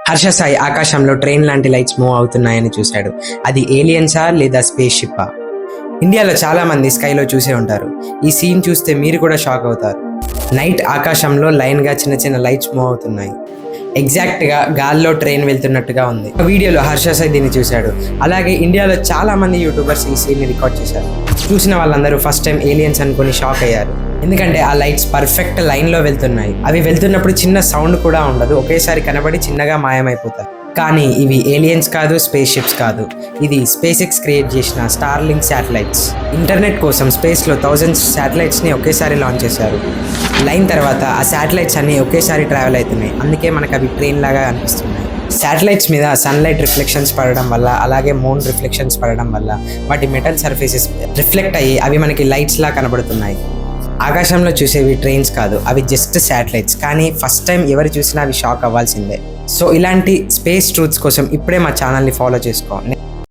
హర్ష సాయి ఆకాశంలో ట్రైన్ లాంటి lights move అవుతున్నాయని చూశాడు. అది ఏలియన్సా లేదా స్పేస్ షిప్పా? ఇండియాలో చాలా మంది స్కైలో చూసే ఉంటారు. ఈ సీన్ చూస్తే మీరు కూడా షాక్ అవుతారు. నైట్ ఆకాశంలో లైన్గా చిన్న చిన్న లైట్స్ మూవ్ అవుతున్నాయి. ఎగ్జాక్ట్గా గాల్లో ట్రైన్ వెళ్తున్నట్టుగా ఉంది. వీడియోలో హర్ష సాయి దీన్ని చూశాడు. అలాగే ఇండియాలో చాలా మంది యూట్యూబర్స్ ఈ సీన్ని రికార్డ్ చేశారు. చూసిన వాళ్ళందరూ ఫస్ట్ టైం ఏలియన్స్ అనుకుని షాక్ అయ్యారు. ఎందుకంటే ఆ లైట్స్ పర్ఫెక్ట్ లైన్లో వెళ్తున్నాయి. అవి వెళ్తున్నప్పుడు చిన్న సౌండ్ కూడా ఉండదు, ఒకేసారి కనబడి చిన్నగా మాయమైపోతాయి. కానీ ఇవి ఏలియన్స్ కాదు, స్పేస్ షిప్స్ కాదు. ఇది స్పేస్ ఎక్స్ క్రియేట్ చేసిన స్టార్లింక్ శాటిలైట్స్. ఇంటర్నెట్ కోసం స్పేస్లో థౌజండ్స్ శాటిలైట్స్ని ఒకేసారి లాంచ్ చేశారు. లైన్ తర్వాత ఆ శాటిలైట్స్ అన్నీ ఒకేసారి ట్రావెల్ అవుతున్నాయి. అందుకే మనకు అవి ట్రైన్ లాగా అనిపిస్తున్నాయి. శాటిలైట్స్ మీద సన్లైట్ రిఫ్లెక్షన్స్ పడడం వల్ల, అలాగే మూన్ రిఫ్లెక్షన్స్ పడడం వల్ల వాటి మెటల్ సర్ఫేసెస్ రిఫ్లెక్ట్ అయ్యి అవి మనకి లైట్స్ లా కనబడుతున్నాయి. ఆకాశంలో చూసేవి ట్రైన్స్ కాదు, అవి జస్ట్ శాటిలైట్స్. కానీ ఫస్ట్ టైం ఎవరు చూసినా అవి షాక్ అవ్వాల్సిందే. సో ఇలాంటి స్పేస్ ట్రూత్స్ కోసం ఇప్పుడే మా ఛానల్ని ఫాలో చేసుకోండి.